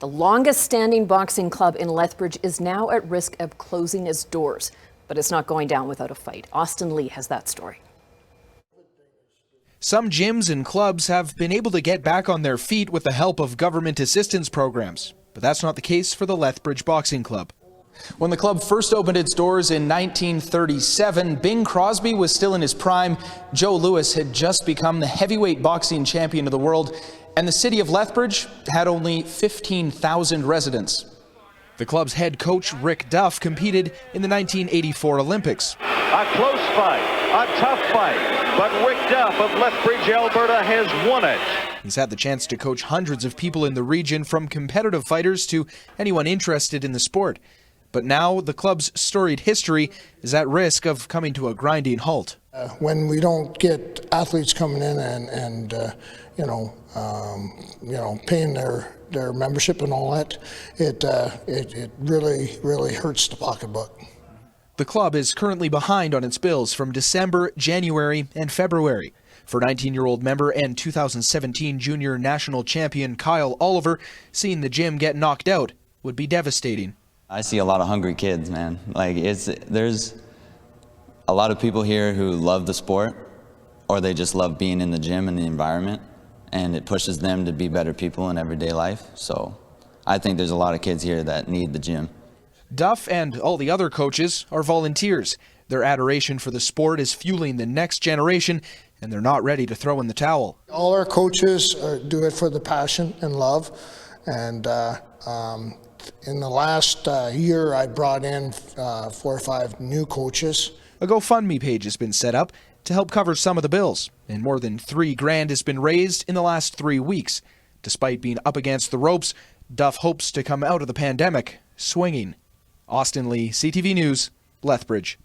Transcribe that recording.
The longest-standing boxing club in Lethbridge is now at risk of closing its doors, but it's not going down without a fight. Austin Lee has that story. Some gyms and clubs have been able to get back on their feet with the help of government assistance programs, but that's not the case for the Lethbridge Boxing Club. When the club first opened its doors in 1937, Bing Crosby was still in his prime. Joe Louis had just become the heavyweight boxing champion of the world, and the city of Lethbridge had only 15,000 residents. The club's head coach, Rick Duff, competed in the 1984 Olympics. A close fight, a tough fight, but Rick Duff of Lethbridge, Alberta has won it. He's had the chance to coach hundreds of people in the region, from competitive fighters to anyone interested in the sport. But now the club's storied history is at risk of coming to a grinding halt. When we don't get athletes coming in and paying their membership and all that, it really hurts the pocketbook. The club is currently behind on its bills from December, January, and February. For 19-year-old member and 2017 junior national champion Kyle Oliver, seeing the gym get knocked out would be devastating. I see a lot of hungry kids, man. There's a lot of people here who love the sport, or they just love being in the gym and the environment, and it pushes them to be better people in everyday life. So I think there's a lot of kids here that need the gym. Duff and all the other coaches are volunteers. Their adoration for the sport is fueling the next generation, and they're not ready to throw in the towel. All our coaches do it for the passion and love, and in the last year, I brought in 4 or 5 new coaches. A GoFundMe page has been set up to help cover some of the bills, and more than $3,000 has been raised in the last 3 weeks. Despite being up against the ropes, Duff hopes to come out of the pandemic swinging. Austin Lee, CTV News, Lethbridge.